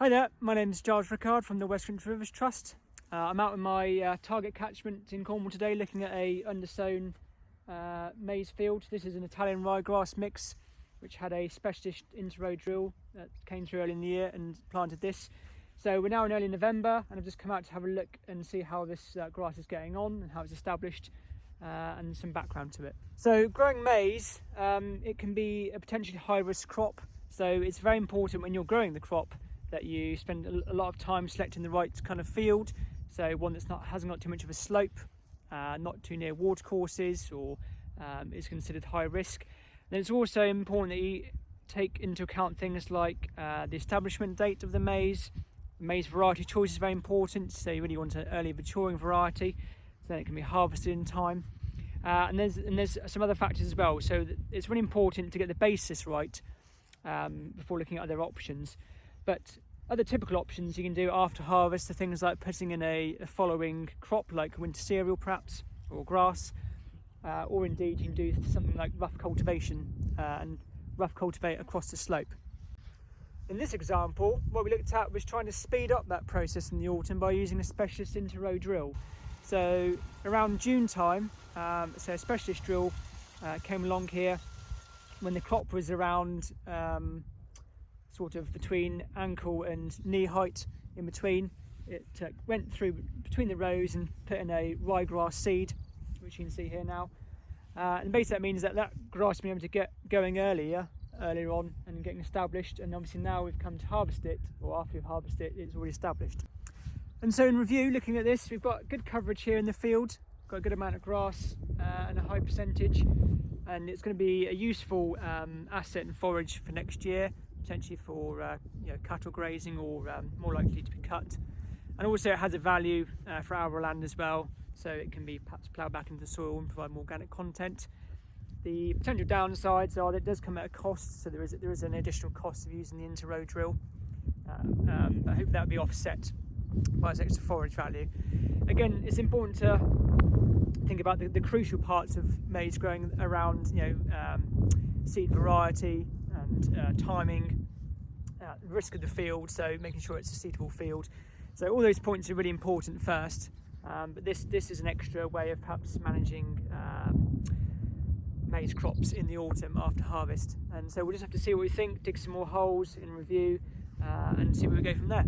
Hi there, my name is Giles Rickard from the West Country Rivers Trust. I'm out in my target catchment in Cornwall today looking at a undersown maize field. This is an Italian ryegrass mix which had a specialist inter-row drill that came through early in the year and planted this. So we're now in early November and I've just come out to have a look and see how this grass is getting on and how it's established and some background to it. So growing maize, it can be a potentially high risk crop, so it's very important when you're growing the crop that you spend a lot of time selecting the right kind of field, so one that's hasn't got too much of a slope, not too near watercourses, or is considered high risk. Then it's also important that you take into account things like the establishment date of the maize. Maize variety choice is very important, so you really want an early maturing variety, so then it can be harvested in time. And there's some other factors as well, so it's really important to get the basis right before looking at other options. But other typical options you can do after harvest are things like putting in a following crop like winter cereal perhaps, or grass, or indeed you can do something like rough cultivation and rough cultivate across the slope. In this example, what we looked at was trying to speed up that process in the autumn by using a specialist inter-row drill. So around June time, so a specialist drill came along here when the crop was around sort of between ankle and knee height in between. It went through between the rows and put in a ryegrass seed, which you can see here now. And basically that means that grass has been able to get going earlier on and getting established, and obviously now we've come to harvest it, or after we've harvested it, it's already established. And so in review, looking at this, we've got good coverage here in the field, got a good amount of grass and a high percentage, and it's going to be a useful asset and forage for next year, potentially for cattle grazing, or more likely to be cut. And also it has a value for our land as well, so it can be perhaps ploughed back into the soil and provide more organic content. The potential downsides are that it does come at a cost, so there is an additional cost of using the inter-row drill, but I hope that will be offset by its extra forage value. Again, it's important to think about the crucial parts of maize growing around seed variety and timing, risk of the field, so making sure it's a suitable field. So all those points are really important first, but this is an extra way of perhaps managing maize crops in the autumn after harvest. And so we'll just have to see what we think, dig some more holes in review, and see where we go from there.